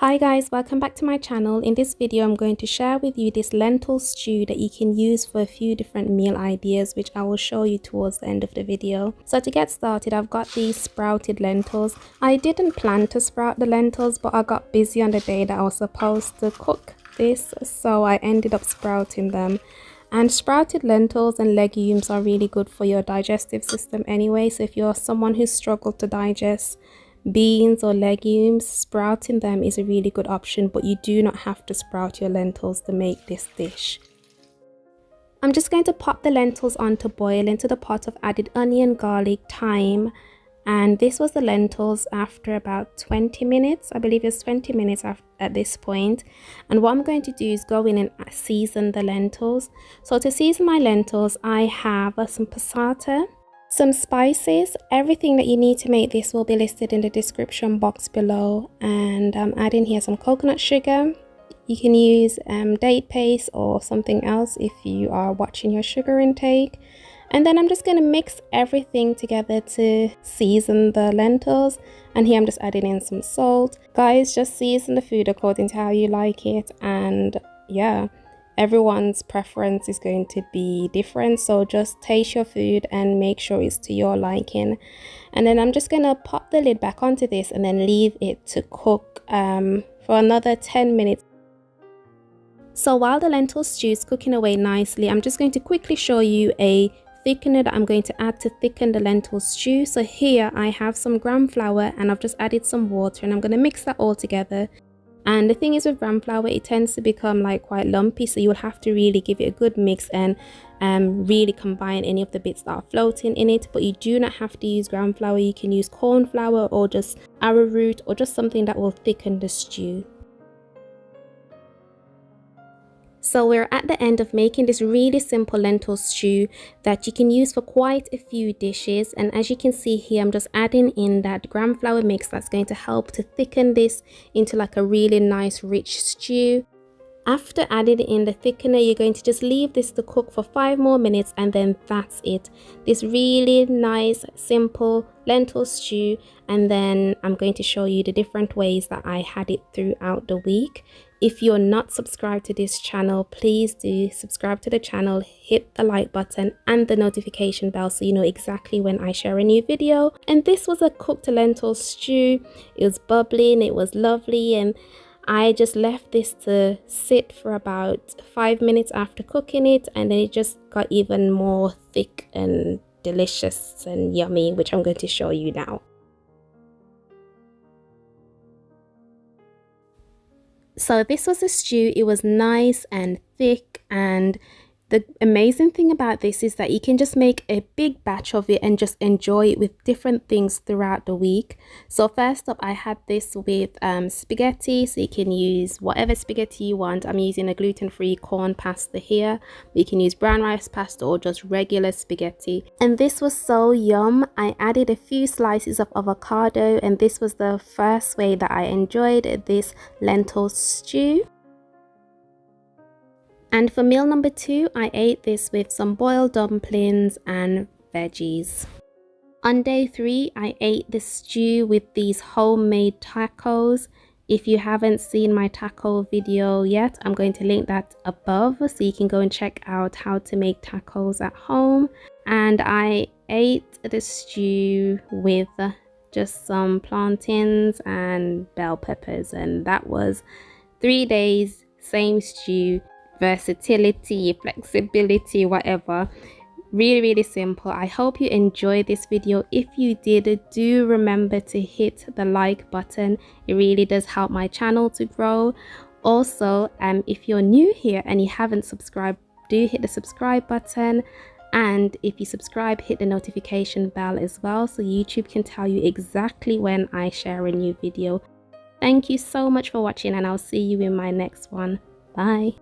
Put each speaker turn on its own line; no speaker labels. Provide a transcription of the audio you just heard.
Hi guys, welcome back to my channel. In this video I'm going to share with you this lentil stew that you can use for a few different meal ideas, which I will show you towards the end of the video. So to get started, I've got these sprouted lentils. I didn't plan to sprout the lentils, but I got busy on the day that I was supposed to cook this, so I ended up sprouting them. And sprouted lentils and legumes are really good for your digestive system anyway, so if you're someone who struggled to digest beans or legumes, sprouting them is a really good option, but you do not have to sprout your lentils to make this dish. I'm just going to pop the lentils on to boil into the pot of added onion, garlic, thyme, and this was the lentils after about 20 minutes. I believe it's 20 minutes at this point. And what I'm going to do is go in and season the lentils. So to season my lentils, I have some passata, some spices. Everything that you need to make this will be listed in the description box below, and I'm adding here some coconut sugar. You can use date paste or something else if you are watching your sugar intake. And then I'm just going to mix everything together to season the lentils, and here I'm just adding in some salt. Guys, just season the food according to how you like it, and yeah, everyone's preference is going to be different, so just taste your food and make sure it's to your liking. And then I'm just gonna pop the lid back onto this and then leave it to cook for another 10 minutes. So while the lentil stew is cooking away nicely, I'm just going to quickly show you a thickener that I'm going to add to thicken the lentil stew. So here I have some gram flour and I've just added some water, and I'm going to mix that all together. And the thing is, with gram flour, it tends to become like quite lumpy, so you'll have to really give it a good mix and really combine any of the bits that are floating in it. But you do not have to use gram flour. You can use cornflour or just arrowroot or just something that will thicken the stew. So we're at the end of making this really simple lentil stew that you can use for quite a few dishes. And as you can see here, I'm just adding in that gram flour mix that's going to help to thicken this into like a really nice rich stew. After adding in the thickener, you're going to just leave this to cook for 5 more minutes, and then that's it. This really nice simple lentil stew. And then I'm going to show you the different ways that I had it throughout the week. If you're not subscribed to this channel, please do subscribe to the channel, hit the like button and the notification bell so you know exactly when I share a new video. And this was a cooked lentil stew. It was bubbling, it was lovely, and I just left this to sit for about 5 minutes after cooking it, and then it just got even more thick and delicious and yummy, which I'm going to show you now. So this was a stew. It was nice and thick, and the amazing thing about this is that you can just make a big batch of it and just enjoy it with different things throughout the week. So first up, I had this with spaghetti, so you can use whatever spaghetti you want. I'm using a gluten-free corn pasta here, but you can use brown rice pasta or just regular spaghetti. And this was so yum. I added a few slices of avocado, and this was the first way that I enjoyed this lentil stew. And for meal number 2, I ate this with some boiled dumplings and veggies. On day 3, I ate the stew with these homemade tacos. If you haven't seen my taco video yet, I'm going to link that above so you can go and check out how to make tacos at home. And I ate the stew with just some plantains and bell peppers, and that was 3 days, same stew. Versatility, flexibility, whatever. Really simple. I hope you enjoyed this video. If you did, do remember to hit the like button. It really does help my channel to grow. Also, if you're new here and you haven't subscribed, do hit the subscribe button, and if you subscribe, hit the notification bell as well so YouTube can tell you exactly when I share a new video. Thank you so much for watching, and I'll see you in my next one. Bye.